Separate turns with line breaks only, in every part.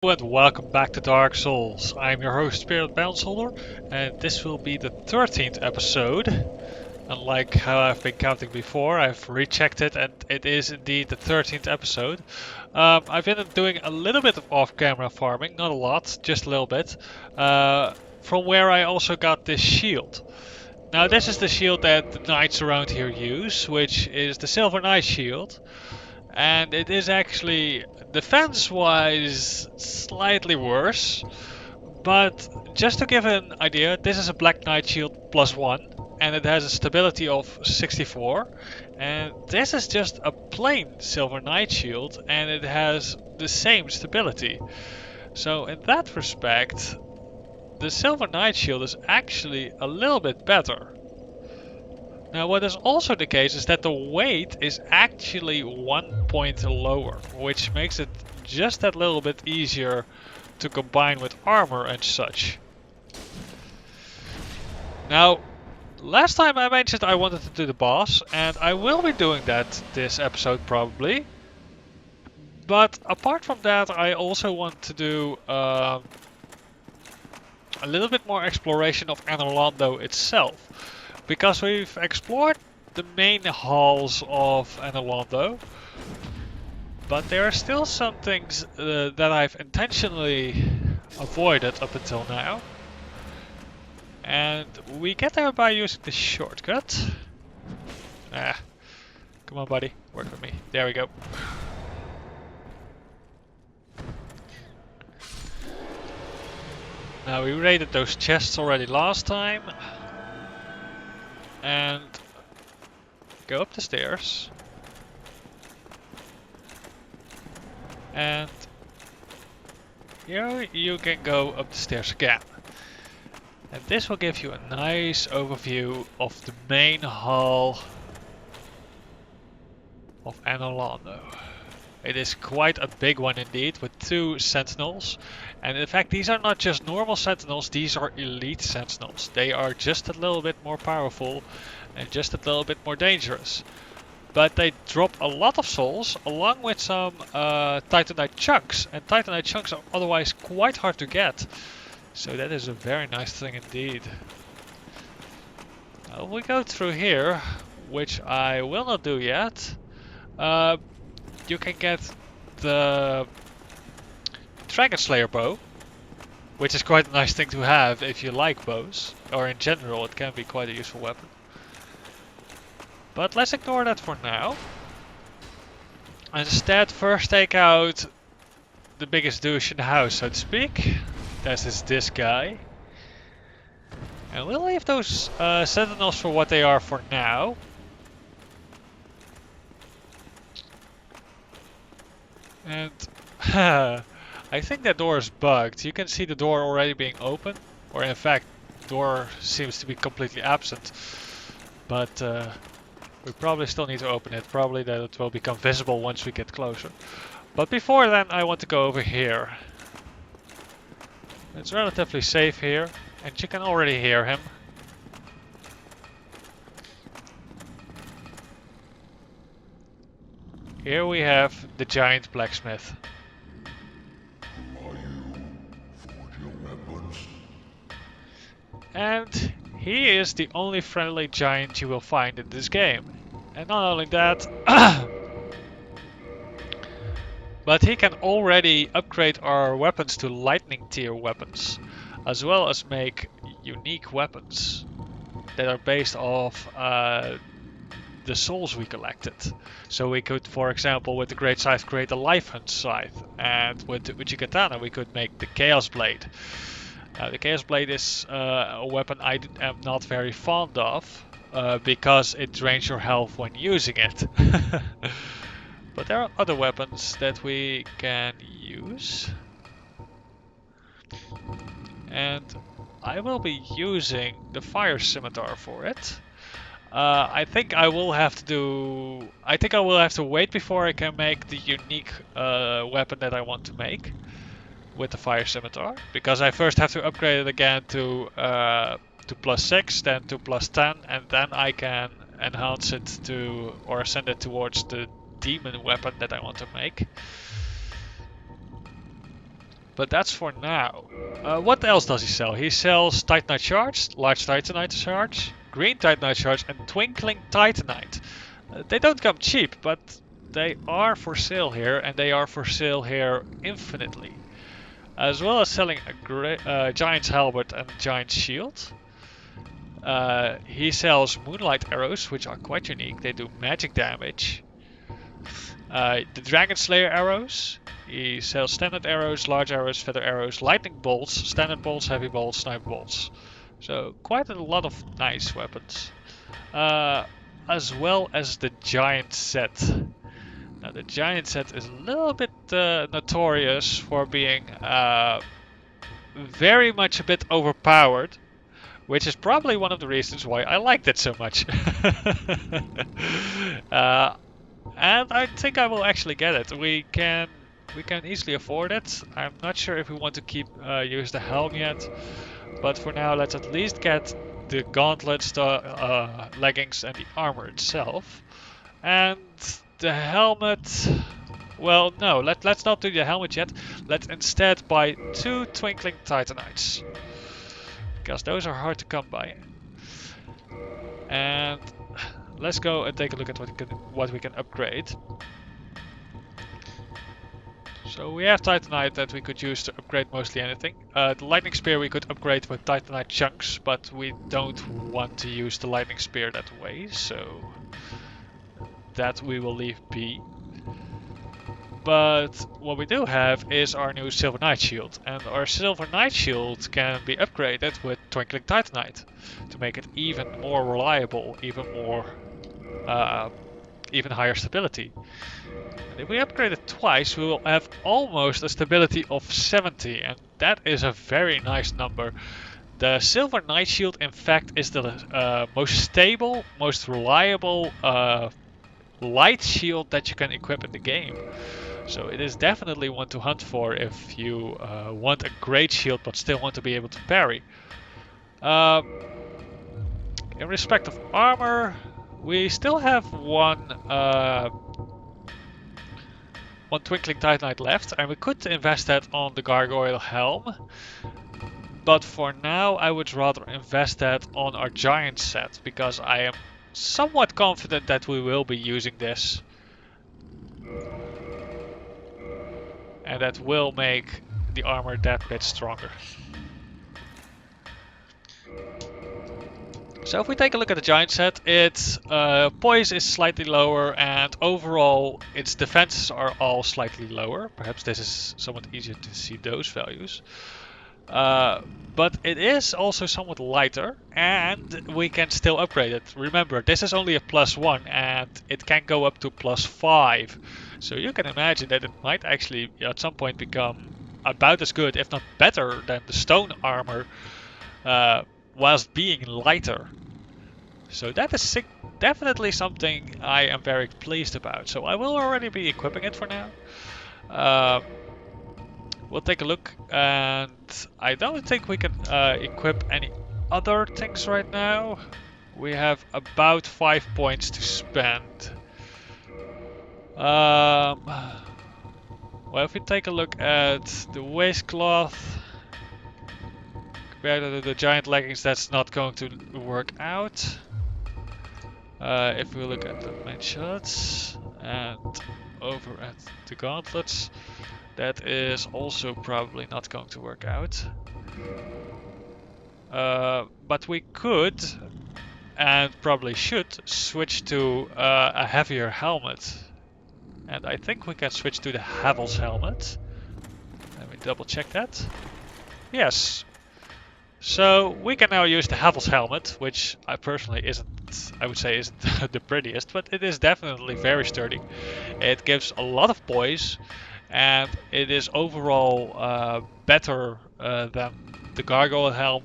And welcome back to Dark Souls. I'm your host Spirit Bounceholder, and this will be the 13th episode. Unlike how I've been counting before, I've rechecked it and it is indeed the 13th episode. I've been doing a little bit of off-camera farming, not a lot, just a little bit, from where I also got this shield. Now this is the shield that the knights around here use, which is the Silver Knight shield. And it is actually, defense-wise, slightly worse. But just to give an idea, this is a Black Knight shield +1, and it has a stability of 64. And this is just a plain Silver Knight shield, and it has the same stability. So in that respect, the Silver Knight shield is actually a little bit better. Now what is also the case is that the weight is actually 1 point lower, which makes it just that little bit easier to combine with armor and such. Now, last time I mentioned I wanted to do the boss, and I will be doing that this episode probably. But apart from that, I also want to do a little bit more exploration of Anorlando itself. Because we've explored the main halls of Anorlando, but there are still some things that I've intentionally avoided up until now. And we get there by using the shortcut. Come on buddy, work with me. There we go. Now we raided those chests already last time. And go up the stairs. And here you can go up the stairs again. And this will give you a nice overview of the main hall of Anorlando. It is quite a big one indeed, with 2 sentinels. And in fact, these are not just normal sentinels, these are elite sentinels. They are just a little bit more powerful and just a little bit more dangerous. But they drop a lot of souls, along with some Titanite chunks. And Titanite chunks are otherwise quite hard to get. So that is a very nice thing indeed. Now we go through here, which I will not do yet. You can get the Dragon Slayer bow, which is quite a nice thing to have if you like bows, or in general it can be quite a useful weapon. But let's ignore that for now. Instead, first take out the biggest douche in the house, so to speak. That is this guy. And we'll leave those sentinels for what they are for now. And I think that door is bugged. You can see the door already being open. Or in fact, the door seems to be completely absent. But we probably still need to open it. Probably that it will become visible once we get closer. But before then, I want to go over here. It's relatively safe here. And you can already hear him. Here we have the giant blacksmith. And he is the only friendly giant you will find in this game. And not only that, but he can already upgrade our weapons to lightning tier weapons, as well as make unique weapons that are based off the souls we collected. So we could, for example, with the Great Scythe create a Life Hunt Scythe, and with the Uchi-Katana we could make the Chaos Blade. The Chaos Blade is a weapon I am not very fond of, because it drains your health when using it. But there are other weapons that we can use. And I will be using the Fire Scimitar for it. I think I will have to wait before I can make the unique weapon that I want to make with the Fire Scimitar, because I first have to upgrade it again to +6, then to +10, and then I can enhance it to, or send it towards the demon weapon that I want to make. But that's for now. What else does he sell? He sells Titanite shards, large Titanite shards, green Titanite shards, and twinkling Titanite. They don't come cheap, but they are for sale here, and they are for sale here infinitely. As well as selling a giant's halberd and giant's shield. He sells moonlight arrows, which are quite unique. They do magic damage. The Dragon Slayer arrows. He sells standard arrows, large arrows, feather arrows, lightning bolts, standard bolts, heavy bolts, sniper bolts. So quite a lot of nice weapons. As well as the giant set. Now the giant set is a little bit notorious for being very much a bit overpowered. Which is probably one of the reasons why I liked it so much. And I think I will actually get it. We can easily afford it. I'm not sure if we want to keep use the helm yet, but for now let's at least get the gauntlets, the leggings, and the armor itself. And the helmet. Well, no, let's not do the helmet yet. Let's instead buy 2 twinkling titanites. Because those are hard to come by. And let's go and take a look at what we can upgrade. So we have Titanite that we could use to upgrade mostly anything. The Lightning Spear we could upgrade with Titanite chunks, but we don't want to use the Lightning Spear that way, so that we will leave be. But what we do have is our new Silver Knight Shield, and our Silver Knight Shield can be upgraded with Twinkling Titanite to make it even more reliable, even higher stability. And if we upgrade it twice, we will have almost a stability of 70, and that is a very nice number. The Silver Knight Shield, in fact, is the most stable, most reliable light shield that you can equip in the game. So it is definitely one to hunt for if you want a great shield but still want to be able to parry. In respect of armor, we still have one Twinkling Titanite left, and we could invest that on the Gargoyle Helm. But for now, I would rather invest that on our Giant set, because I am somewhat confident that we will be using this. And that will make the armor that bit stronger. So if we take a look at the giant set, its poise is slightly lower, and overall its defenses are all slightly lower. Perhaps this is somewhat easier to see those values. But it is also somewhat lighter, and we can still upgrade it. Remember, this is only a +1, and it can go up to +5. So you can imagine that it might actually at some point become about as good, if not better, than the stone armor, whilst being lighter. So that is definitely something I am very pleased about. So I will already be equipping it for now. We'll take a look, and I don't think we can equip any other things right now. We have about 5 points to spend. Well, if we take a look at the waistcloth compared to the giant leggings, that's not going to work out. If we look at the main shots and over at the gauntlets, that is also probably not going to work out. But we could, and probably should, switch to a heavier helmet. And I think we can switch to the Havel's helmet. Let me double check that. Yes. So we can now use the Havel's helmet, which I personally I would say isn't the prettiest, but it is definitely very sturdy. It gives a lot of poise, and it is overall better than the Gargoyle helm,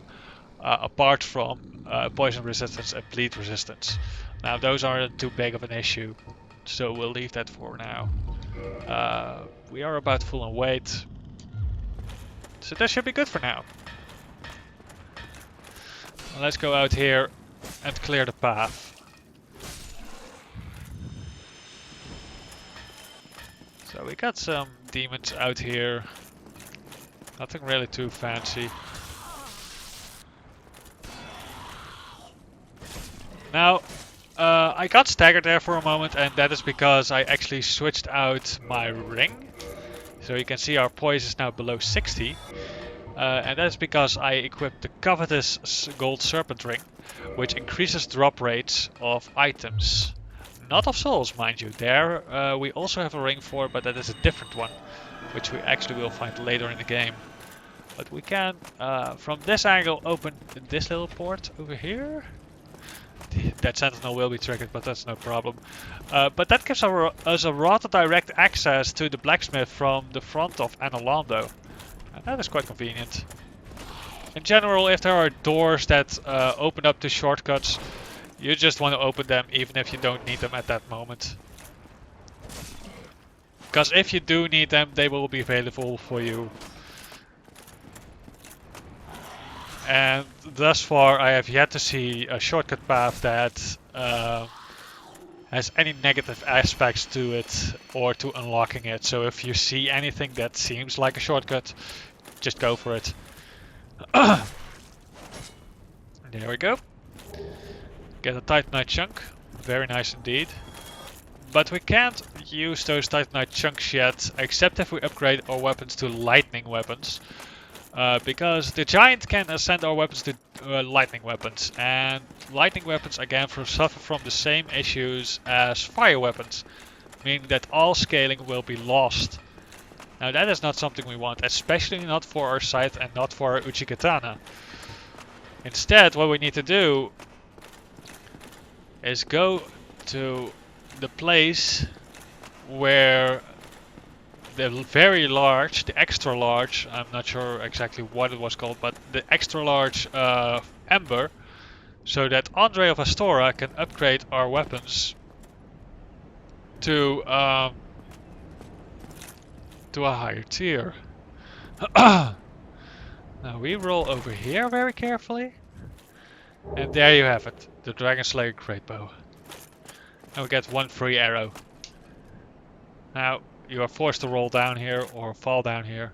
apart from poison resistance and bleed resistance. Now those aren't too big of an issue, so we'll leave that for now. We are about full on weight, so that should be good for now. Let's go out here and clear the path. So we got some demons out here. Nothing really too fancy. Now, I got staggered there for a moment, and that is because I actually switched out my ring. So you can see our poise is now below 60. And that's because I equipped the covetous gold serpent ring, which increases drop rates of items. Not of souls, mind you. There we also have a ring for, but that is a different one, which we actually will find later in the game. But we can, from this angle, open this little port over here. That sentinel will be triggered, but that's no problem. But that gives us a rather direct access to the blacksmith from the front of Anolondo. And that is quite convenient. In general, if there are doors that open up to shortcuts, you just want to open them even if you don't need them at that moment. Because if you do need them, they will be available for you. And thus far, I have yet to see a shortcut path that has any negative aspects to it or to unlocking it. So if you see anything that seems like a shortcut, just go for it. There we go. Get a Titanite chunk. Very nice indeed. But we can't use those Titanite chunks yet, except if we upgrade our weapons to lightning weapons. Because the giant can ascend our weapons to lightning weapons, and lightning weapons again suffer from the same issues as fire weapons, meaning that all scaling will be lost. Now that is not something we want, especially not for our scythe and not for our Uchikatana. Instead, what we need to do is go to the place where the very large, the extra large, I'm not sure exactly what it was called, but the extra large ember, so that Andre of Astora can upgrade our weapons to a higher tier. Now we roll over here very carefully, and there you have it, the Dragon Slayer Greatbow. And we get one free arrow. Now you are forced to roll down here or fall down here.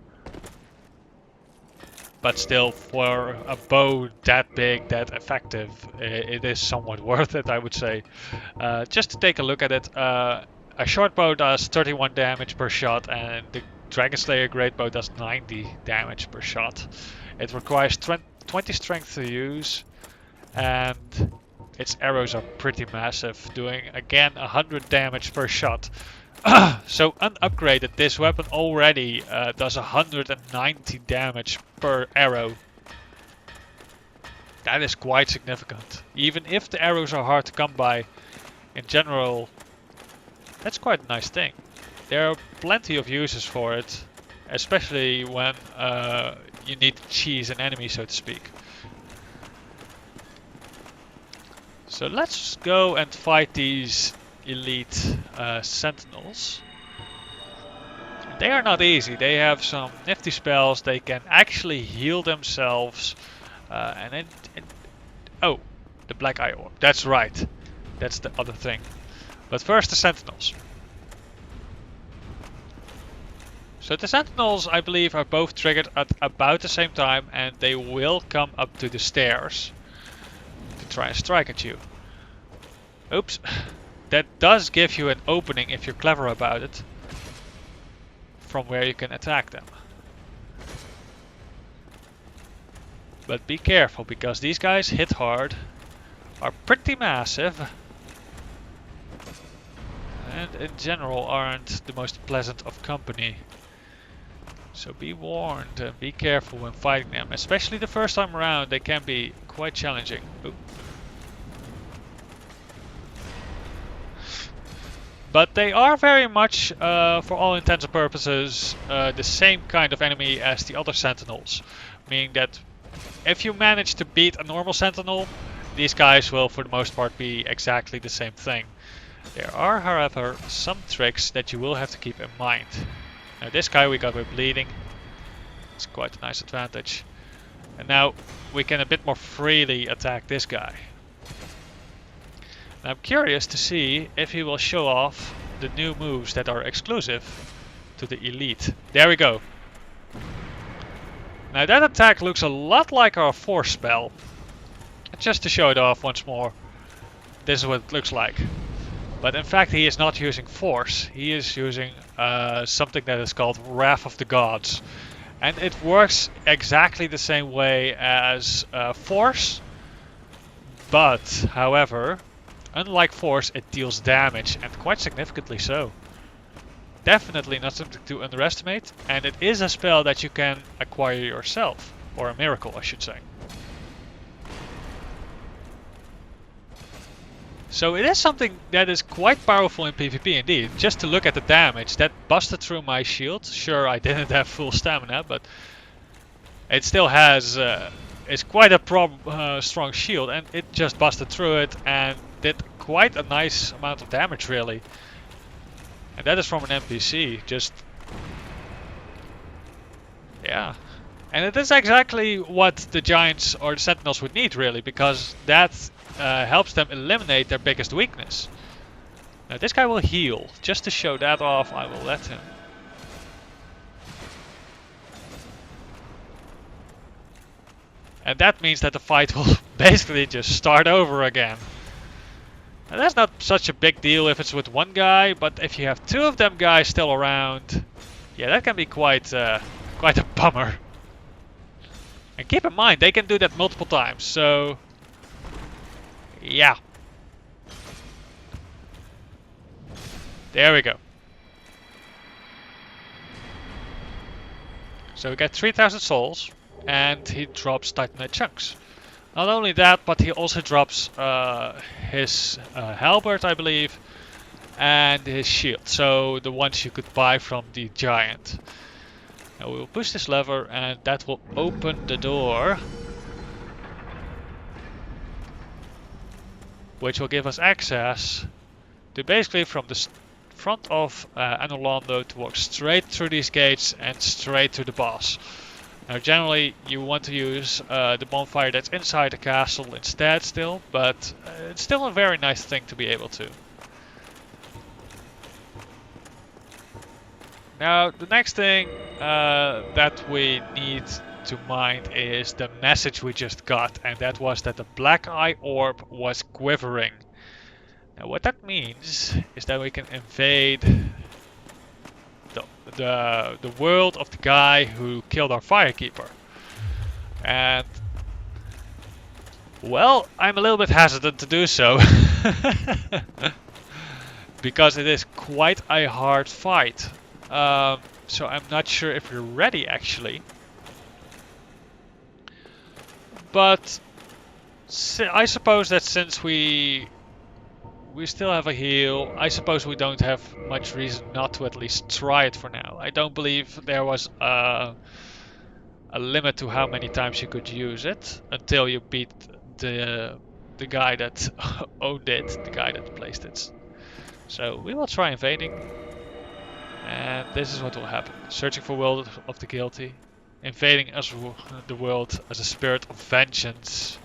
But still, for a bow that big, that effective, it is somewhat worth it, I would say. Just to take a look at it, a short bow does 31 damage per shot, and the Dragon Slayer Great Bow does 90 damage per shot. It requires 20 strength to use, and its arrows are pretty massive, doing again 100 damage per shot. So unupgraded, this weapon already does 190 damage per arrow. That is quite significant. Even if the arrows are hard to come by, in general, that's quite a nice thing. There are plenty of uses for it, especially when you need to cheese an enemy, so to speak. So let's go and fight these elite sentinels. They are not easy. They have some nifty spells. They can actually heal themselves. Oh, the black eye orb. That's right. That's the other thing. But first the sentinels. So the sentinels, I believe, are both triggered at about the same time, and they will come up to the stairs to try and strike at you. Oops. That does give you an opening if you're clever about it, from where you can attack them. But be careful, because these guys hit hard, are pretty massive, and in general aren't the most pleasant of company. So be warned and be careful when fighting them, especially the first time around. They can be quite challenging. Ooh. But they are very much, for all intents and purposes, the same kind of enemy as the other sentinels. Meaning that if you manage to beat a normal sentinel, these guys will for the most part be exactly the same thing. There are, however, some tricks that you will have to keep in mind. Now this guy we got with bleeding. It's quite a nice advantage. And now we can a bit more freely attack this guy. And I'm curious to see if he will show off the new moves that are exclusive to the elite. There we go. Now that attack looks a lot like our force spell. Just to show it off once more, this is what it looks like. But in fact he is not using force, he is using something that is called Wrath of the Gods. And it works exactly the same way as force, but however, unlike force, it deals damage, and quite significantly so. Definitely not something to underestimate, and it is a spell that you can acquire yourself, or a miracle I should say. So it is something that is quite powerful in PvP indeed. Just to look at the damage, that busted through my shield. Sure, I didn't have full stamina, but it still has, it's quite a strong shield, and it just busted through it and did quite a nice amount of damage really. And that is from an NPC, just... yeah. And it is exactly what the Giants or the Sentinels would need really, because that helps them eliminate their biggest weakness. Now this guy will heal. Just to show that off, I will let him. And that means that the fight will basically just start over again. And that's not such a big deal if it's with one guy, but if you have two of them guys still around, yeah, that can be quite a bummer. And keep in mind, they can do that multiple times, so... yeah. There we go. So we get 3000 souls, and he drops Titanite chunks. Not only that, but he also drops his halberd, I believe, and his shield. So the ones you could buy from the giant. Now we will push this lever, and that will open the door, which will give us access to basically from the front of Anolondo to walk straight through these gates and straight to the boss. Now generally you want to use the bonfire that's inside the castle instead still, but it's still a very nice thing to be able to. Now the next thing that we need to mind is the message we just got, and that was that the black eye orb was quivering. Now what that means is that we can invade the world of the guy who killed our firekeeper. And well, I'm a little bit hesitant to do so. Because it is quite a hard fight. So I'm not sure if we're ready actually. But I suppose that since we still have a heal, I suppose we don't have much reason not to at least try it for now. I don't believe there was a limit to how many times you could use it until you beat the guy that owned it, the guy that placed it. So we will try invading, and this is what will happen. Searching for world of the guilty, invading as the world as a spirit of vengeance.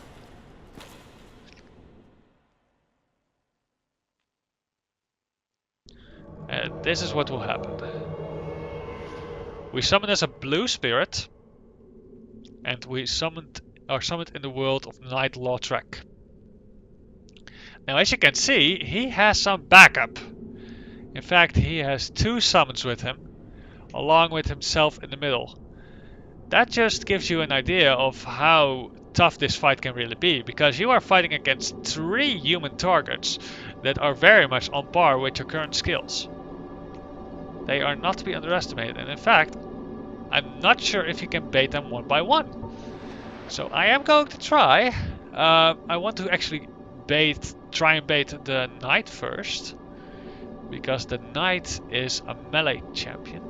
And this is what will happen. We summon as a blue spirit, and we are summoned in the world of Night Lautrec. Now as you can see, he has some backup. In fact, he has two summons with him, along with himself in the middle. That just gives you an idea of how tough this fight can really be, because you are fighting against 3 human targets that are very much on par with your current skills. They are not to be underestimated, and in fact, I'm not sure if you can bait them one by one. So I am going to try. I want to actually try and bait the knight first, because the knight is a melee champion.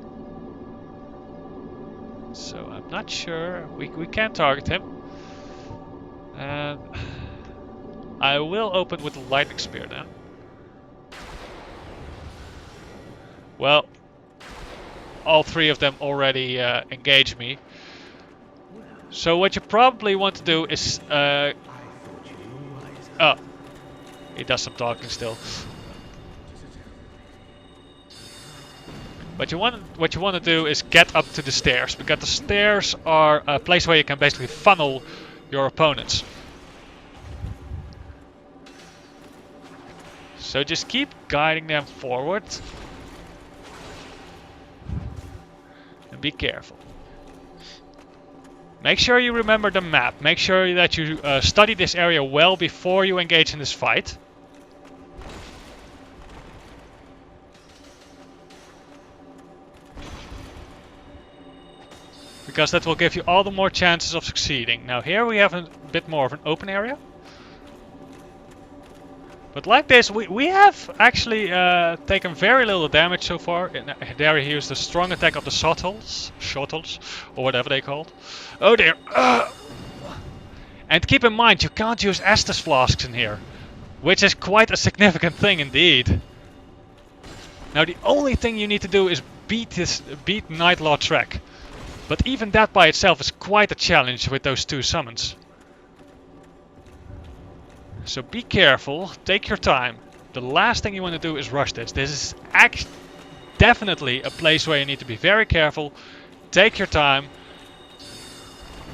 So I'm not sure. We can target him. And I will open with the lightning spear then. Well, all 3 of them already engage me. So what you probably want to do is... oh, he does some talking still. But what you want to do is get up to the stairs, because the stairs are a place where you can basically funnel your opponents. So just keep guiding them forward. And be careful. Make sure you remember the map. Make sure that you study this area well before you engage in this fight. Because that will give you all the more chances of succeeding. Now here we have a bit more of an open area. But like this, we have actually taken very little damage so far. And there he used the strong attack of the shottles, or whatever they called. Oh dear! And keep in mind, you can't use Estus flasks in here, which is quite a significant thing indeed. Now the only thing you need to do is beat Nightlaw Trek, but even that by itself is quite a challenge with those two summons. So be careful, take your time. The last thing you want to do is rush this. This is definitely a place where you need to be very careful. Take your time.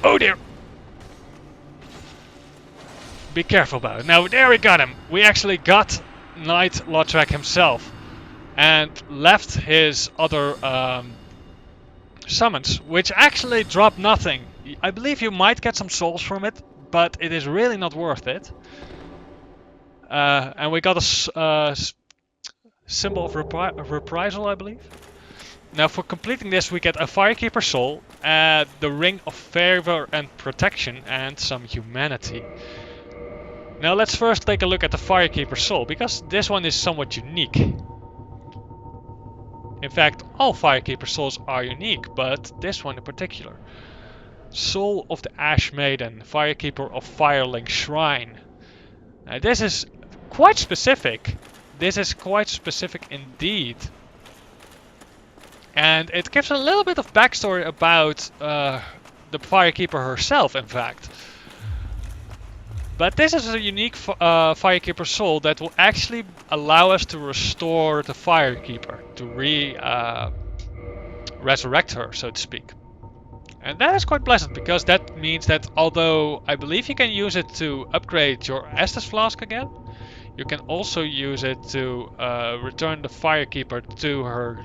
Oh dear! Be careful about it. Now there we got him. We actually got Knight Lautrec himself. And left his other summons, which actually dropped nothing. I believe you might get some souls from it, but it is really not worth it. And we got a symbol of reprisal, I believe. Now for completing this we get a Firekeeper soul, the Ring of Favor and Protection, and some humanity. Now let's first take a look at the Firekeeper soul, because this one is somewhat unique. In fact, all Firekeeper souls are unique, but this one in particular. Soul of the Ash Maiden, Firekeeper of Firelink Shrine. Now this is quite specific. This is quite specific indeed. And it gives a little bit of backstory about the Firekeeper herself, in fact. But this is a unique Firekeeper soul that will actually allow us to restore the Firekeeper, to resurrect her, so to speak. And that is quite pleasant, because that means that although I believe you can use it to upgrade your Estus Flask again, you can also use it to return the Firekeeper to her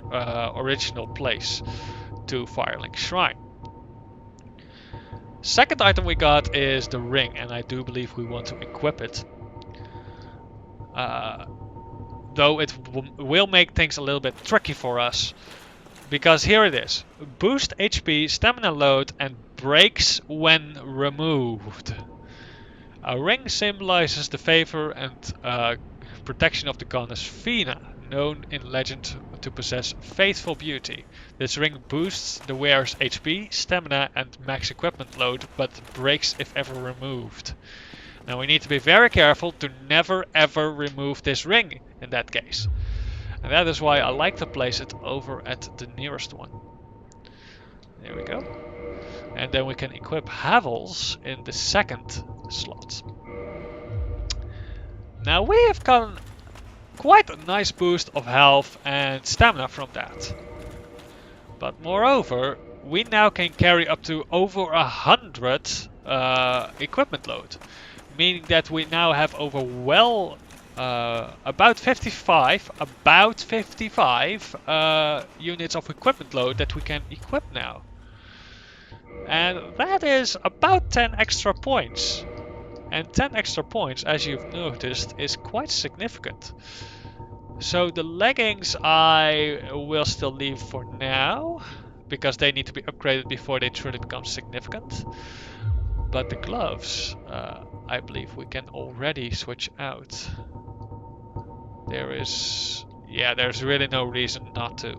original place, to Firelink Shrine. Second item we got is the ring, and I do believe we want to equip it. Though it will make things a little bit tricky for us. Because here it is. Boost HP, stamina load, and breaks when removed. A ring symbolizes the favor and protection of the goddess Fina, known in legend to possess faithful beauty. This ring boosts the wearer's HP, stamina, and max equipment load, but breaks if ever removed. Now we need to be very careful to never ever remove this ring in that case. And that is why I like to place it over at the nearest one. There we go. And then we can equip Havels in the second slot. Now we have gotten quite a nice boost of health and stamina from that. But moreover, we now can carry up to over 100 equipment load. Meaning that we now have over about 55 units of equipment load that we can equip now. And that is about 10 extra points. And 10 extra points, as you've noticed, is quite significant. So the leggings I will still leave for now, because they need to be upgraded before they truly become significant. But the gloves, I believe we can already switch out. There's really no reason not to.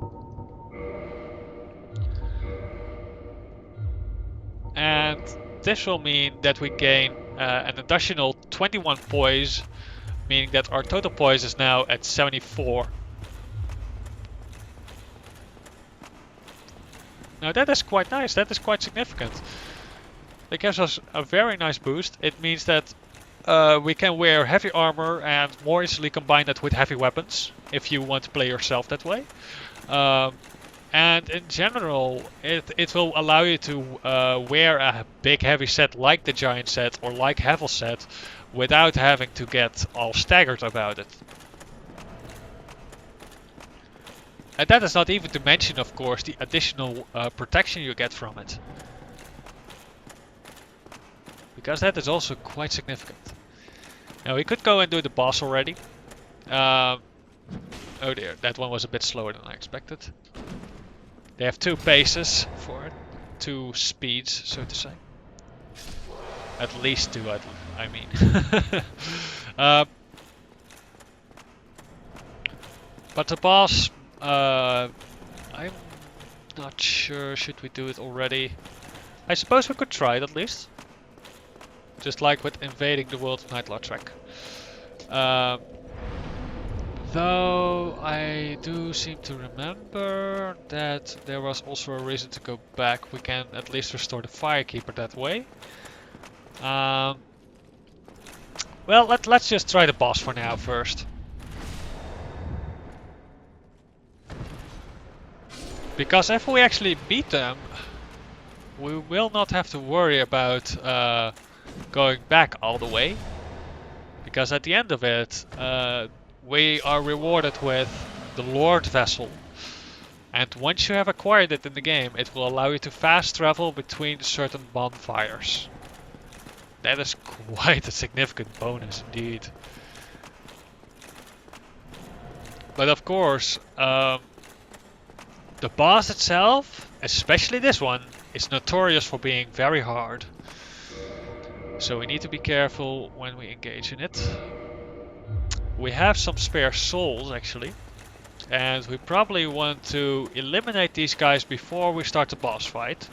And this will mean that we gain an additional 21 poise, meaning that our total poise is now at 74. Now that is quite nice, that is quite significant. That gives us a very nice boost. It means that we can wear heavy armor and more easily combine that with heavy weapons, if you want to play yourself that way. And in general, it will allow you to wear a big heavy set like the giant set or like Hevel set without having to get all staggered about it. And that is not even to mention, of course, the additional protection you get from it. Because that is also quite significant. Now we could go and do the boss already. Oh dear, that one was a bit slower than I expected. They have 2 paces for it, 2 speeds, so to say. At least 2, I mean. But the boss, I'm not sure, should we do it already? I suppose we could try it at least. Just like with invading the world of Night Trek. Though I do seem to remember that there was also a reason to go back. We can at least restore the Firekeeper that way. Well, let's just try the boss for now first. Because if we actually beat them, we will not have to worry about going back all the way. Because at the end of it, we are rewarded with the Lord Vessel. And once you have acquired it in the game, it will allow you to fast travel between certain bonfires. That is quite a significant bonus indeed. But of course, the boss itself, especially this one, is notorious for being very hard. So we need to be careful when we engage in it. We have some spare souls actually. And we probably want to eliminate these guys before we start the boss fight.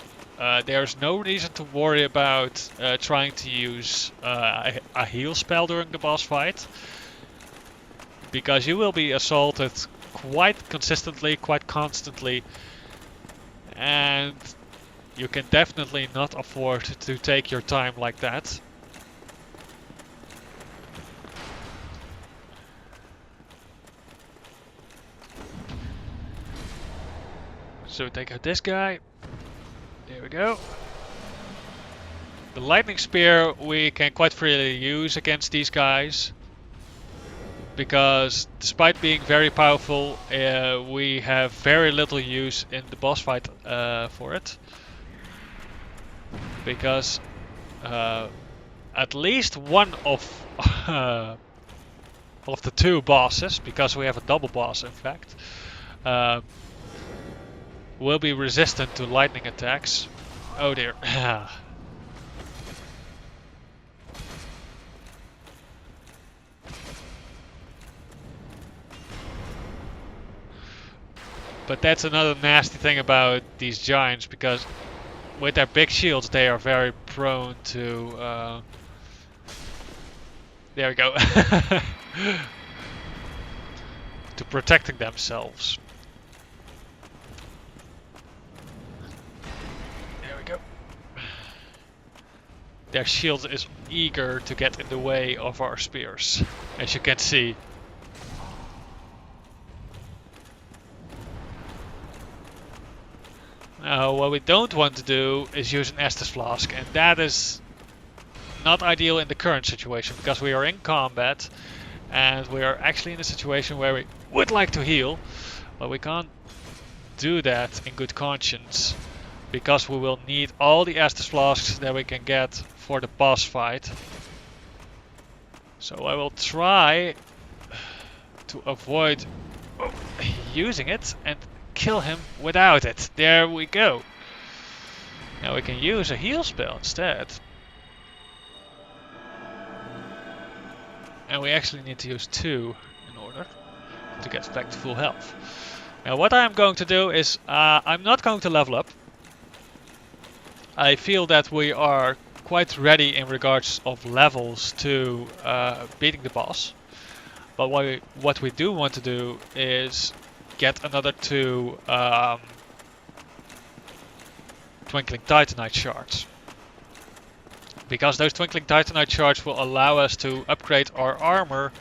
There's no reason to worry about trying to use a heal spell during the boss fight. Because you will be assaulted quite consistently, quite constantly. And you can definitely not afford to take your time like that. So take out this guy. There we go. The lightning spear we can quite freely use against these guys. Because despite being very powerful, we have very little use in the boss fight for it. Because at least one of the 2 bosses, because we have a double boss in fact, will be resistant to lightning attacks. Oh dear. But that's another nasty thing about these giants, because with their big shields they are very prone to... there we go. To protecting themselves. There we go. Their shield is eager to get in the way of our spears, as you can see. Now, what we don't want to do is use an Estus Flask, and that is not ideal in the current situation, because we are in combat, and we are actually in a situation where we would like to heal, but we can't do that in good conscience, because we will need all the Estus Flasks that we can get for the boss fight. So I will try to avoid using it and kill him without it. There we go. Now we can use a heal spell instead. And we actually need to use 2 in order to get back to full health. Now what I'm going to do is I'm not going to level up. I feel that we are quite ready in regards of levels to beating the boss. But what we do want to do is get another 2 Twinkling Titanite shards. Because those Twinkling Titanite shards will allow us to upgrade our armor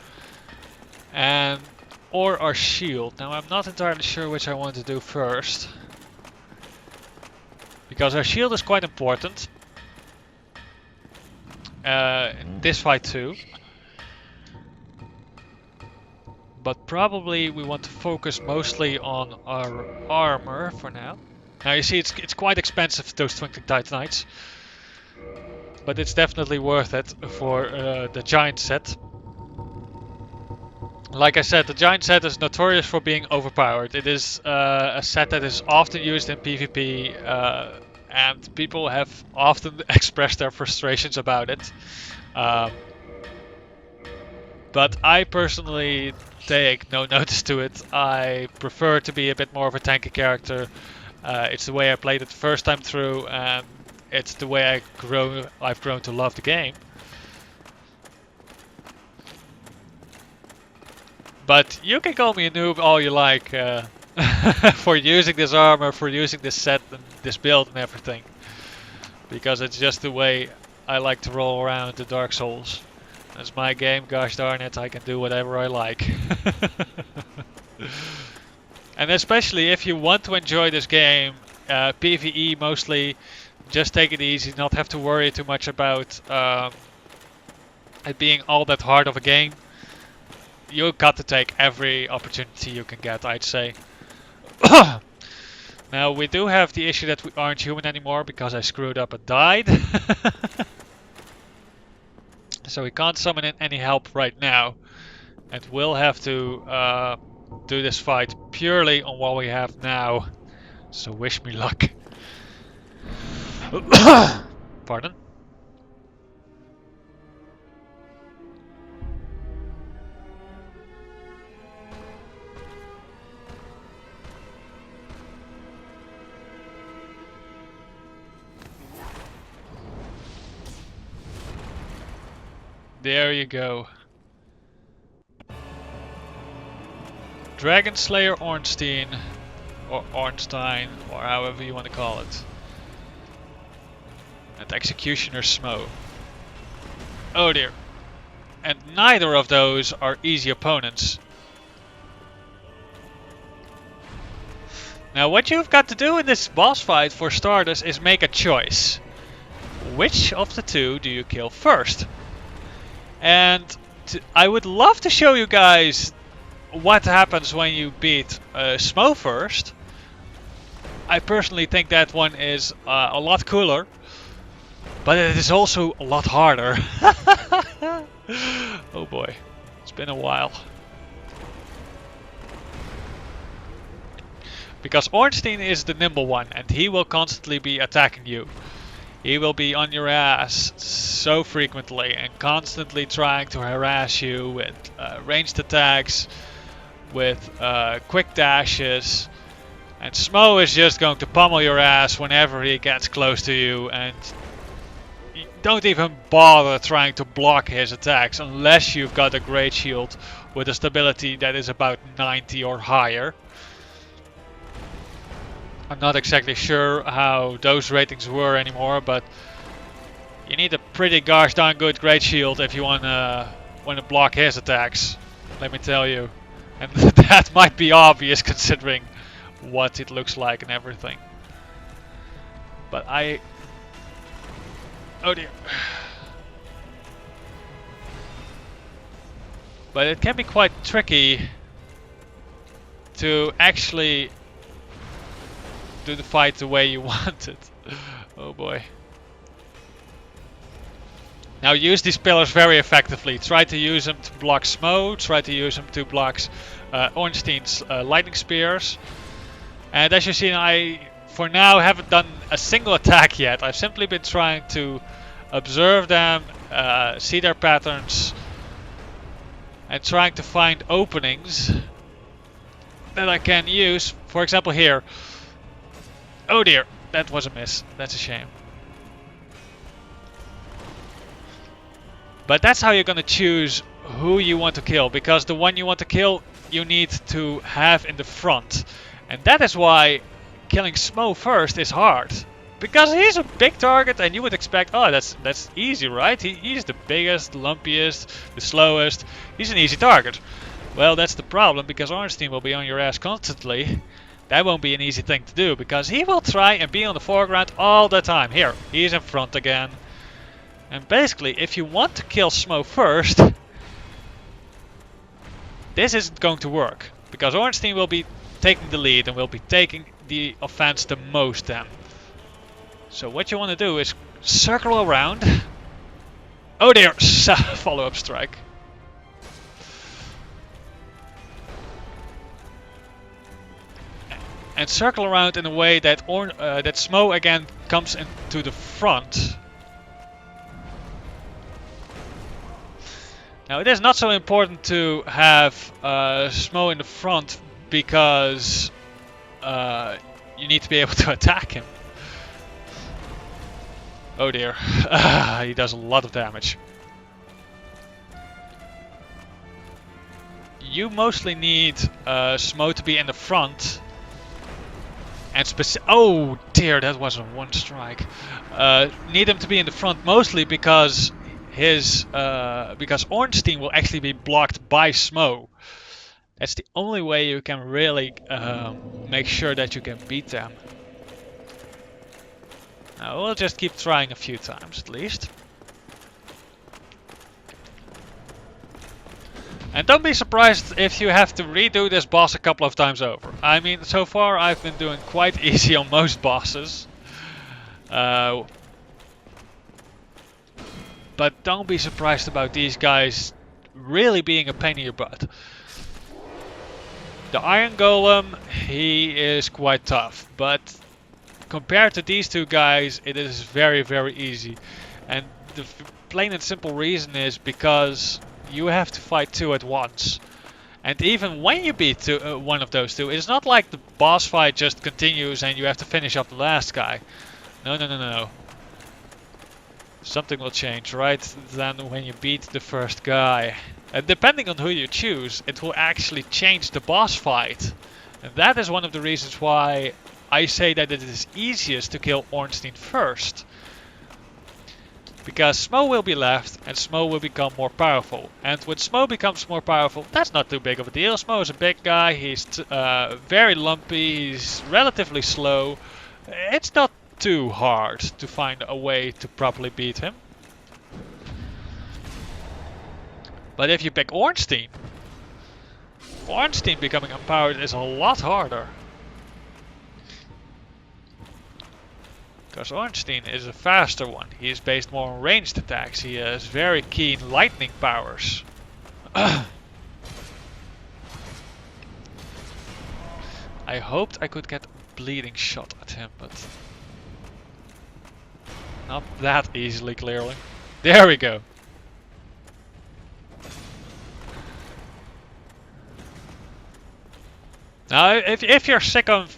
or our shield. Now I'm not entirely sure which I want to do first. because our shield is quite important in this fight too. But probably we want to focus mostly on our armor for now. Now you see it's quite expensive, those Twinkling Titanites. But it's definitely worth it for the giant set. Like I said, the giant set is notorious for being overpowered. It is a set that is often used in PvP, and people have often expressed their frustrations about it. But I personally take no notice to it. I prefer to be a bit more of a tanky character. It's the way I played it the first time through, and it's the way I've grown to love the game. But you can call me a noob all you like for using this armor, for using this set and this build and everything. Because it's just the way I like to roll around the Dark Souls. It's my game, gosh darn it, I can do whatever I like. And especially if you want to enjoy this game, PvE mostly, just take it easy, not have to worry too much about it being all that hard of a game. You got to take every opportunity you can get, I'd say. Now we do have the issue that we aren't human anymore because I screwed up and died. So we can't summon in any help right now. And we'll have to do this fight purely on what we have now. So wish me luck. Pardon? There you go. Dragon Slayer Ornstein, or Ornstein, or however you want to call it. And Executioner Smo. Oh dear. And neither of those are easy opponents. Now what you've got to do in this boss fight for starters is make a choice. Which of the two do you kill first? And I would love to show you guys what happens when you beat Smo first. I personally think that one is a lot cooler, but it is also a lot harder. Oh boy, it's been a while. Because Ornstein is the nimble one and he will constantly be attacking you. He will be on your ass so frequently and constantly trying to harass you with ranged attacks, with quick dashes. And Smo is just going to pummel your ass whenever he gets close to you, and you don't even bother trying to block his attacks unless you've got a great shield with a stability that is about 90 or higher. I'm not exactly sure how those ratings were anymore, but you need a pretty gosh darn good great shield if you wanna block his attacks, let me tell you. And that might be obvious considering what it looks like and everything. But oh dear. But it can be quite tricky to actually do the fight the way you want it. Oh boy. Now use these pillars very effectively. Try to use them to block Smo, try to use them to block Ornstein's lightning spears. And as you see, I for now haven't done a single attack yet. I've simply been trying to observe them, see their patterns, and trying to find openings that I can use. For example here. Oh dear, that was a miss. That's a shame. But that's how you're gonna choose who you want to kill, because the one you want to kill you need to have in the front. And that is why killing Smo first is hard. Because he's a big target and you would expect, oh, that's easy, right? He's the biggest, lumpiest, the slowest. He's an easy target. Well, that's the problem, because Ornstein will be on your ass constantly. That won't be an easy thing to do because he will try and be on the foreground all the time. Here, he's in front again. And basically, if you want to kill Smo first, this isn't going to work. Because Orange Team will be taking the lead and will be taking the offense the most then. So what you want to do is circle around. Oh dear, follow-up strike. And circle around in a way that that Smo again comes into the front. Now it is not so important to have Smo in the front because you need to be able to attack him. Oh dear, he does a lot of damage. You mostly need Smo to be in the front. And oh dear, that was a one strike. Need him to be in the front mostly because because Orange Team will actually be blocked by Smo. That's the only way you can really make sure that you can beat them. Now we'll just keep trying a few times at least. And don't be surprised if you have to redo this boss a couple of times over. I mean, so far I've been doing quite easy on most bosses. But don't be surprised about these guys really being a pain in your butt. The Iron Golem, he is quite tough, but compared to these two guys, it is very, very easy. And the plain and simple reason is because you have to fight two at once. And even when you beat one of those two, it's not like the boss fight just continues and you have to finish up the last guy. No, no, no, no, no. Something will change right then when you beat the first guy. And depending on who you choose, it will actually change the boss fight. And that is one of the reasons why I say that it is easiest to kill Ornstein first. Because Smo will be left and Smo will become more powerful. And when Smo becomes more powerful, that's not too big of a deal. Smo is a big guy, he's very lumpy, he's relatively slow. It's not too hard to find a way to properly beat him. But if you pick Ornstein, Ornstein becoming empowered is a lot harder. Because Ornstein is a faster one. He is based more on ranged attacks. He has very keen lightning powers. I hoped I could get a bleeding shot at him, but not that easily, clearly. There we go. Now, if you're sick of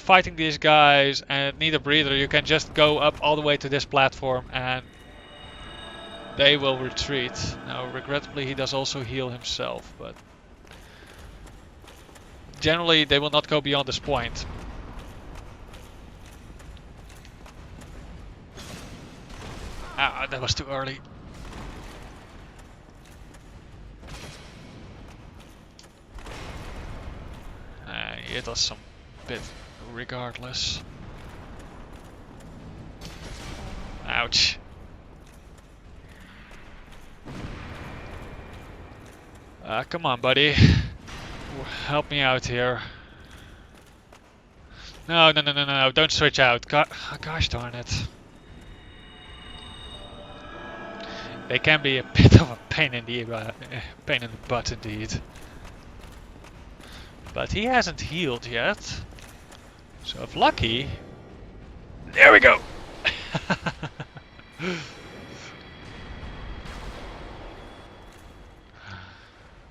fighting these guys and need a breather, you can just go up all the way to this platform and they will retreat. Now, regrettably, he does also heal himself, but generally they will not go beyond this point. Ah, that was too early. It does some bit regardless. Ouch. Come on, buddy. Help me out here. No, no, no, no, no, don't switch out. Gosh darn it. They can be a bit of a pain in the butt indeed. But he hasn't healed yet. So if lucky... There we go!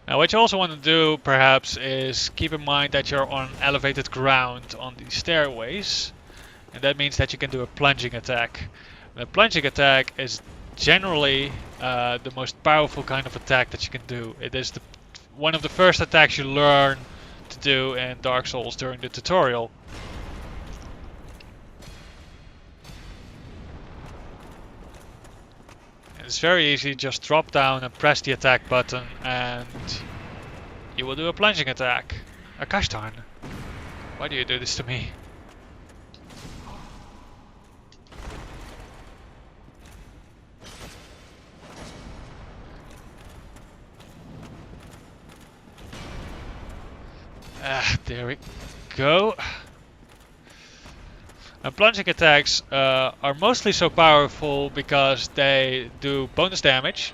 Now what you also want to do perhaps is keep in mind that you're on elevated ground on these stairways. And that means that you can do a plunging attack. And a plunging attack is generally the most powerful kind of attack that you can do. It is one of the first attacks you learn to do in Dark Souls during the tutorial. And it's very easy, just drop down and press the attack button and you will do a plunging attack. Gosh darn. Why do you do this to me? Ah, there we go. And plunging attacks are mostly so powerful because they do bonus damage.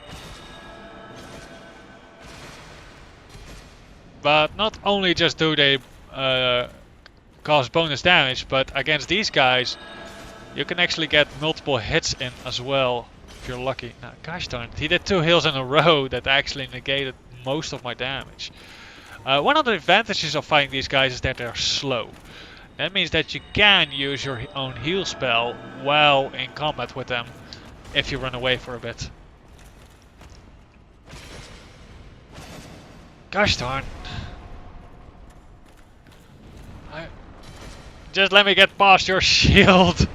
But not only just do they cause bonus damage, but against these guys you can actually get multiple hits in as well if you're lucky. Now, gosh darn it, he did 2 heals in a row that actually negated most of my damage. One of the advantages of fighting these guys is that they're slow. That means that you can use your own heal spell while in combat with them if you run away for a bit. Gosh darn. Just let me get past your shield.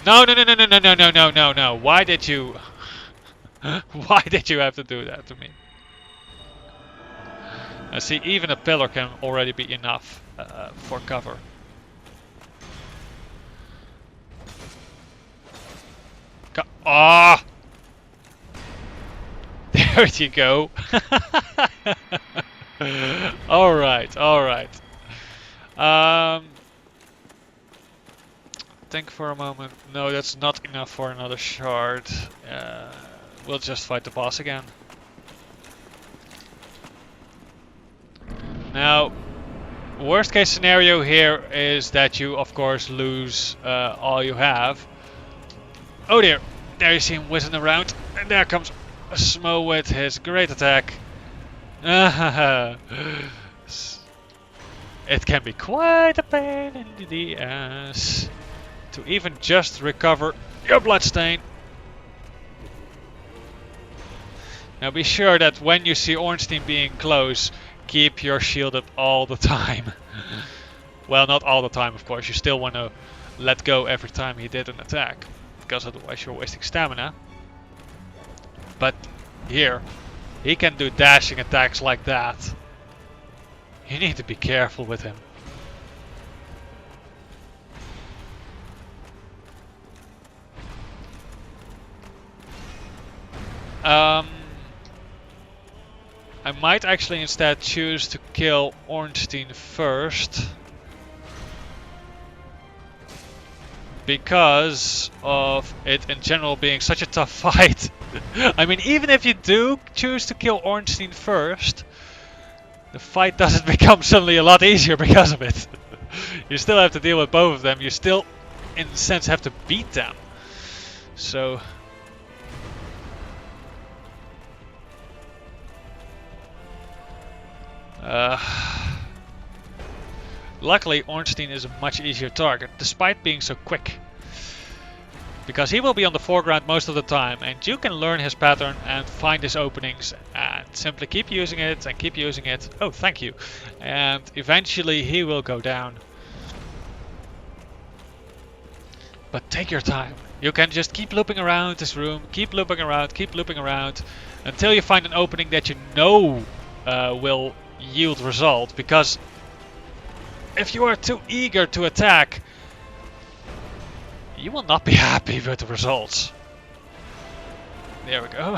No, no, no, no, no, no, no, no, no, no, no. Why did you... Why did you have to do that to me? See, even a pillar can already be enough for cover. Ah! There you go. Alright, alright. Think for a moment. No, that's not enough for another shard. We'll just fight the boss again. Now, worst case scenario here is that you, of course, lose all you have. Oh dear, there you see him whizzing around, and there comes Smo with his great attack. It can be quite a pain in the ass to even just recover your bloodstain. Now be sure that when you see Ornstein being close, keep your shield up all the time. Well, not all the time, of course. You still want to let go every time he did an attack, because otherwise you're wasting stamina. But here, he can do dashing attacks like that. You need to be careful with him. I might actually instead choose to kill Ornstein first, because of it in general being such a tough fight. I mean, even if you do choose to kill Ornstein first, the fight doesn't become suddenly a lot easier because of it. You still have to deal with both of them. You still, in a sense, have to beat them. So... luckily, Ornstein is a much easier target, despite being so quick. Because he will be on the foreground most of the time, and you can learn his pattern and find his openings and simply keep using it and keep using it. Oh, thank you. And eventually he will go down. But take your time. You can just keep looping around this room, keep looping around, until you find an opening that you know will yield result. Because if you are too eager to attack, you will not be happy with the results. There we go.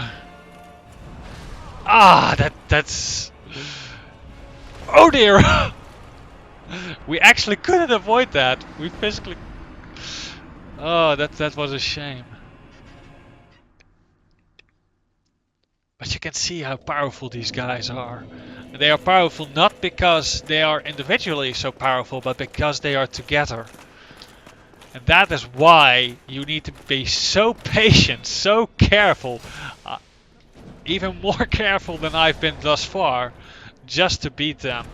Ah, that's... Oh dear! We actually couldn't avoid that. We physically... Oh, that was a shame. But you can see how powerful these guys are. They are powerful not because they are individually so powerful, but because they are together. And that is why you need to be so patient, so careful, even more careful than I've been thus far, just to beat them.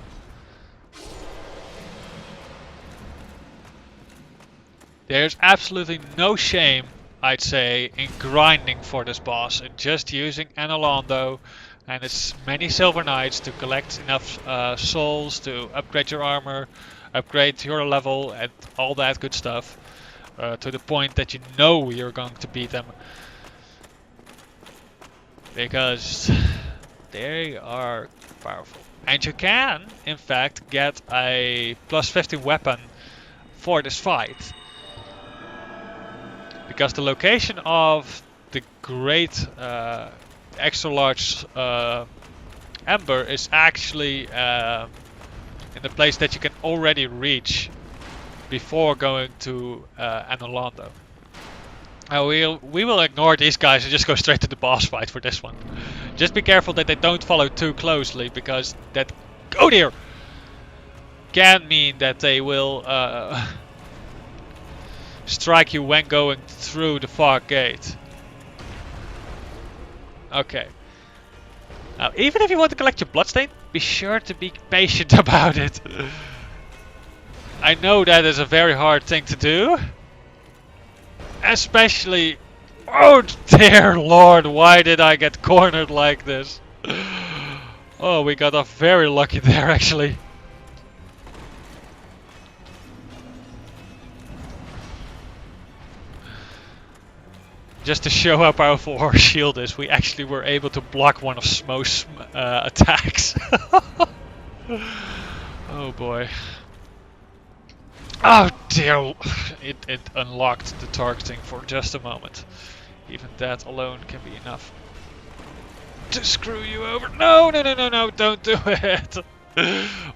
There's absolutely no shame, I'd say, in grinding for this boss and just using Analondo and its many Silver Knights to collect enough souls to upgrade your armor, upgrade your level and all that good stuff. To the point that you know you're going to beat them. Because they are powerful. And you can, in fact, get a plus 15 weapon for this fight. Because the location of the great extra large ember is actually in the place that you can already reach before going to Anolondo. We will ignore these guys and just go straight to the boss fight for this one. Just be careful that they don't follow too closely, because that, oh dear, can mean that they will strike you when going through the far gate. Okay. Now, even if you want to collect your bloodstain, be sure to be patient about it. I know that is a very hard thing to do. Especially... Oh dear lord, why did I get cornered like this? Oh, we got off very lucky there actually. Just to show how powerful our shield is, we actually were able to block one of Smo's attacks. Oh boy. Oh dear, it unlocked the targeting for just a moment. Even that alone can be enough to screw you over. No, no, no, no, no, don't do it.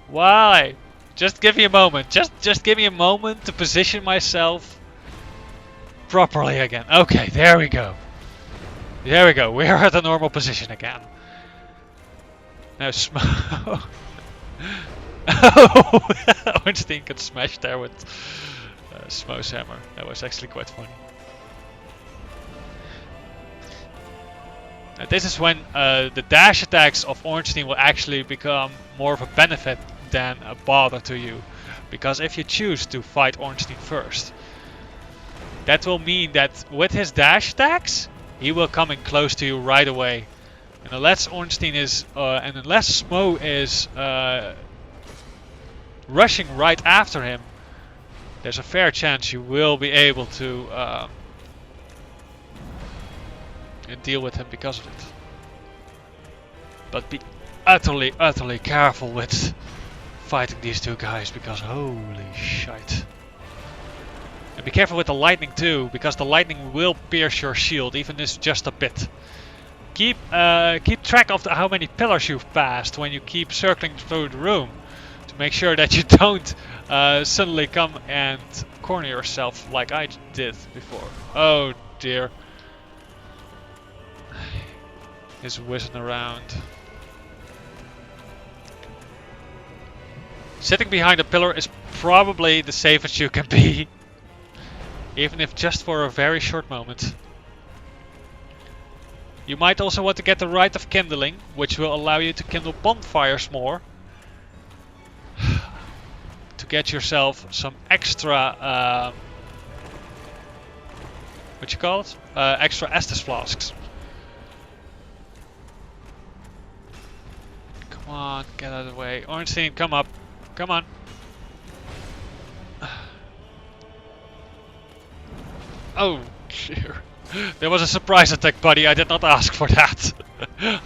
Why? Just give me a moment. Just give me a moment to position myself properly again. Okay, there we go. There we go. We're at a normal position again. Now Smo. Oh, Ornstein got smashed there with Smo's hammer. That was actually quite funny. Now this is when the dash attacks of Ornstein will actually become more of a benefit than a bother to you. Because if you choose to fight Ornstein first, that will mean that with his dash attacks, he will come in close to you right away. And unless Ornstein is, and unless Smo is rushing right after him, there's a fair chance you will be able to deal with him because of it. But be utterly, utterly careful with fighting these two guys, because holy shite. And be careful with the lightning too, because the lightning will pierce your shield, even if it's just a bit. Keep track of how many pillars you've passed when you keep circling through the room, to make sure that you don't suddenly come and corner yourself like I did before. Oh dear. He's whizzing around. Sitting behind a pillar is probably the safest you can be. Even if just for a very short moment. You might also want to get the Rite of Kindling, which will allow you to kindle bonfires more. To get yourself some extra, what you call it? Extra Estus flasks. Come on, get out of the way. Ornstein, come up. Come on. Oh dear. There was a surprise attack, buddy. I did not ask for that.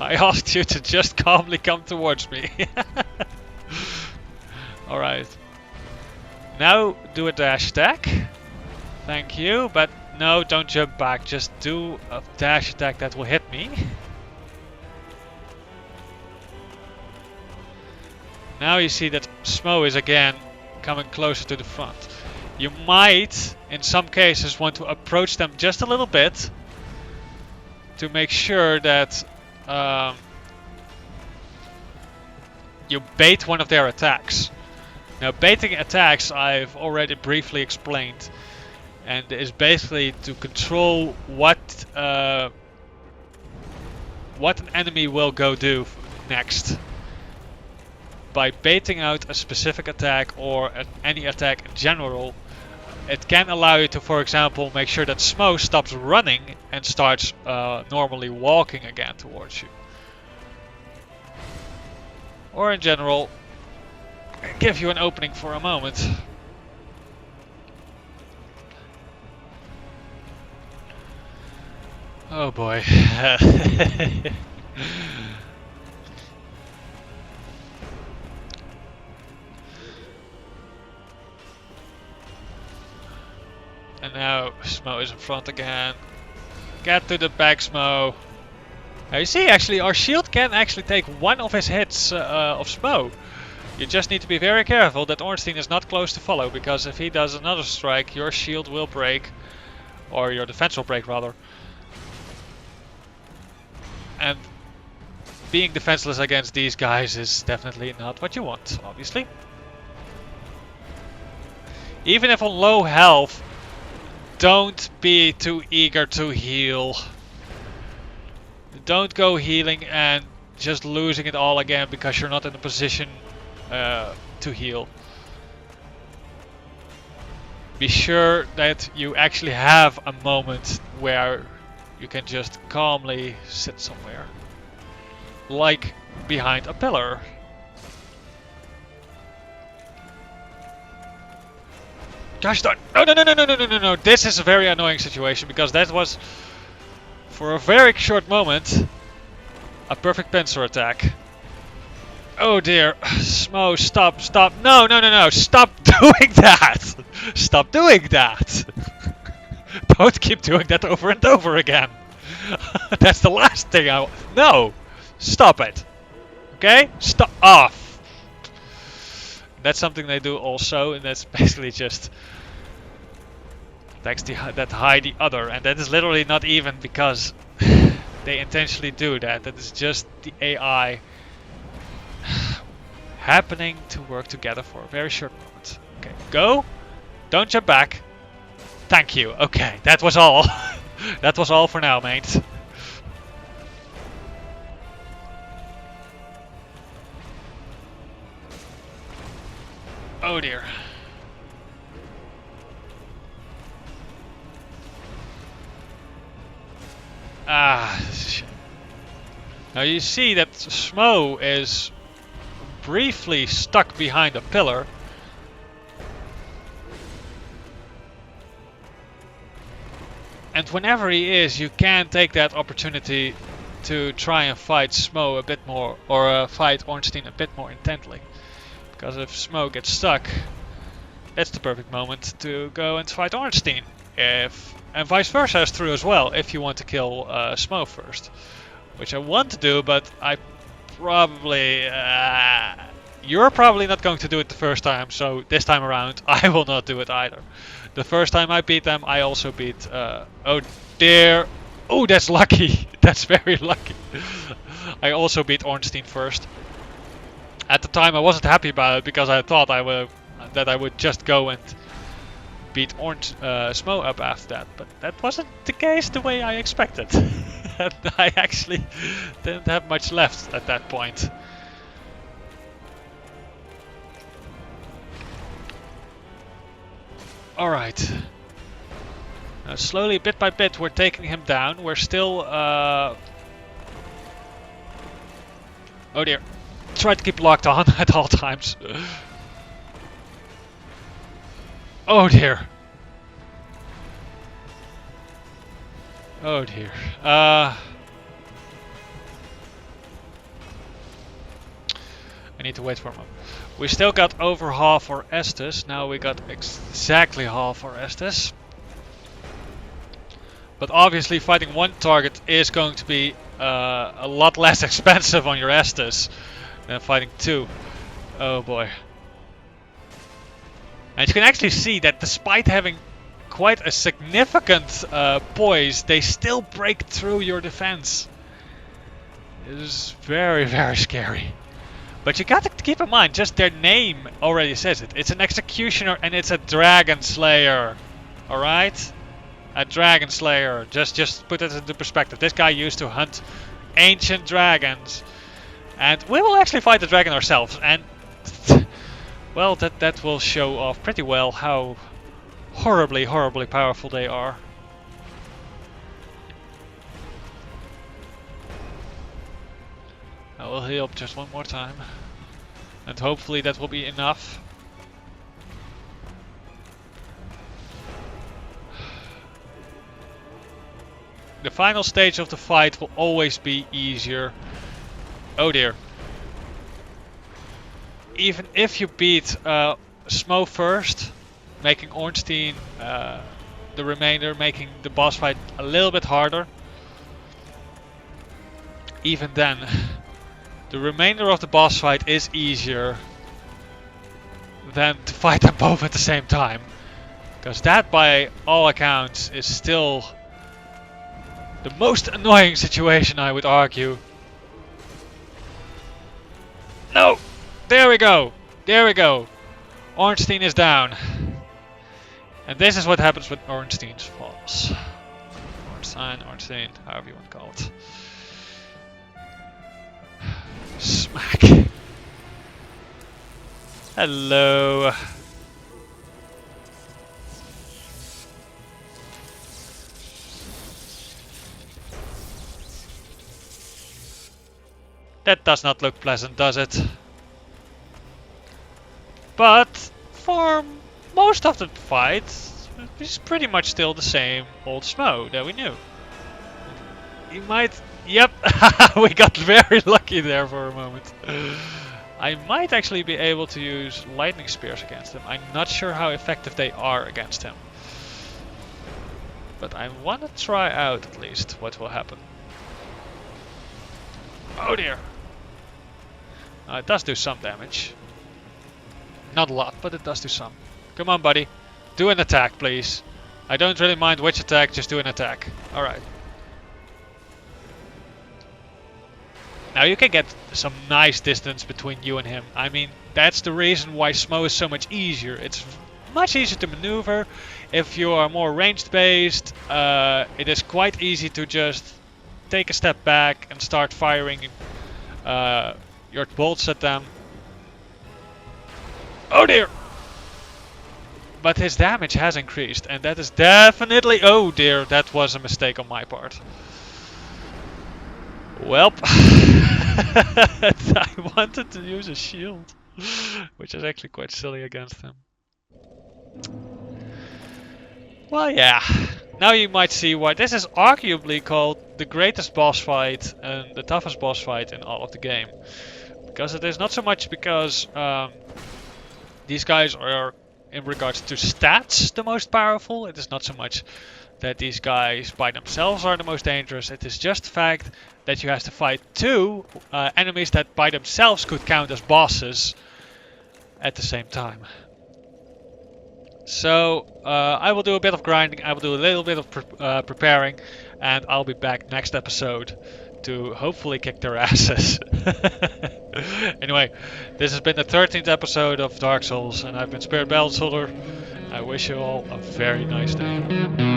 I asked you to just calmly come towards me. Alright. Now do a dash attack. Thank you, but no, don't jump back. Just do a dash attack that will hit me. Now you see that Smo is again coming closer to the front. You might, in some cases, want to approach them just a little bit to make sure that you bait one of their attacks. Now, baiting attacks I've already briefly explained, and is basically to control what an enemy will go do next. By baiting out a specific attack or any attack in general, it can allow you to, for example, make sure that Smo stops running and starts normally walking again towards you. Or in general, give you an opening for a moment. Oh boy. now Smo is in front again. Get to the back, Smo. Now you see, actually, our shield can actually take one of his hits of Smo. You just need to be very careful that Ornstein is not close to follow, because if he does another strike, your shield will break. Or your defense will break, rather. And being defenseless against these guys is definitely not what you want, obviously. Even if on low health, don't be too eager to heal. Don't go healing and just losing it all again because you're not in a position to heal. Be sure that you actually have a moment where you can just calmly sit somewhere. Like behind a pillar. Gosh darn! No! This is a very annoying situation because that was, for a very short moment, a perfect pincer attack. Oh dear, Smo, stop! No! Stop doing that! Stop doing that! Don't keep doing that over and over again. That's the last thing I. No! Stop it! Okay? Stop off! That's something they do also, and that's basically just text that hide the other, and that is literally not even because they intentionally do that. That is just the AI happening to work together for a very short moment. Okay, go. Don't jump back. Thank you. Okay, that was all. That was all for now, mate. Oh dear. Shit. Now you see that Smo is briefly stuck behind a pillar. And whenever he is, you can take that opportunity to try and fight Smo a bit more, or fight Ornstein a bit more intently. Because if Smo gets stuck, that's the perfect moment to go and fight Ornstein. And vice versa is true as well, if you want to kill Smo first. Which I want to do, but I probably... you're probably not going to do it the first time, so this time around I will not do it either. The first time I beat them, I also beat... oh dear! Oh, that's lucky! That's very lucky! I also beat Ornstein first. At the time I wasn't happy about it, because I thought I would just go and beat Smo up after that, but that wasn't the case the way I expected. And I actually didn't have much left at that point. Alright. Now slowly, bit by bit, we're taking him down. We're still... oh dear. Try to keep locked on at all times. Oh dear. Oh dear. I need to wait for a moment. We still got over half our Estus. Now we got exactly half our Estus. But obviously fighting one target is going to be a lot less expensive on your Estus than fighting two. Oh boy. And you can actually see that despite having quite a significant poise, they still break through your defense. It is very, very scary. But you got to keep in mind, just their name already says it. It's an executioner and it's a dragon slayer. Alright? A dragon slayer. Just put it into perspective. This guy used to hunt ancient dragons. And we will actually fight the dragon ourselves. And well, that will show off pretty well how horribly, horribly powerful they are. I will heal up just one more time. And hopefully that will be enough. The final stage of the fight will always be easier. Oh dear. Even if you beat Smo first, making Ornstein the remainder, making the boss fight a little bit harder. Even then, the remainder of the boss fight is easier than to fight them both at the same time. Because that, by all accounts, is still the most annoying situation, I would argue. No! There we go! There we go! Ornstein is down. And this is what happens when Ornstein falls. Ornstein, however you want to call it. Smack. Hello. That does not look pleasant, does it? But for most of the fight, it's pretty much still the same old Smo that we knew. He might... Yep, we got very lucky there for a moment. I might actually be able to use lightning spears against him. I'm not sure how effective they are against him. But I want to try out at least what will happen. Oh dear. It does do some damage. Not a lot, but it does do some. Come on, buddy. Do an attack, please. I don't really mind which attack, just do an attack. Alright. Now you can get some nice distance between you and him. I mean, that's the reason why Smo is so much easier. It's much easier to maneuver. If you are more ranged based, it is quite easy to just take a step back and start firing your bolts at them. Oh dear! But his damage has increased, and that is definitely... Oh dear, that was a mistake on my part. Welp. I wanted to use a shield, which is actually quite silly against him. Well, yeah. Now you might see why this is arguably called the greatest boss fight and the toughest boss fight in all of the game. Because it is not so much because these guys are, in regards to stats, the most powerful. It is not so much that these guys by themselves are the most dangerous. It is just the fact that you have to fight two enemies that by themselves could count as bosses at the same time. So I will do a bit of grinding, I will do a little bit of preparing, and I'll be back next episode to hopefully kick their asses. Anyway, this has been the 13th episode of Dark Souls, and I've been Spirit Battle Soldier. I wish you all a very nice day.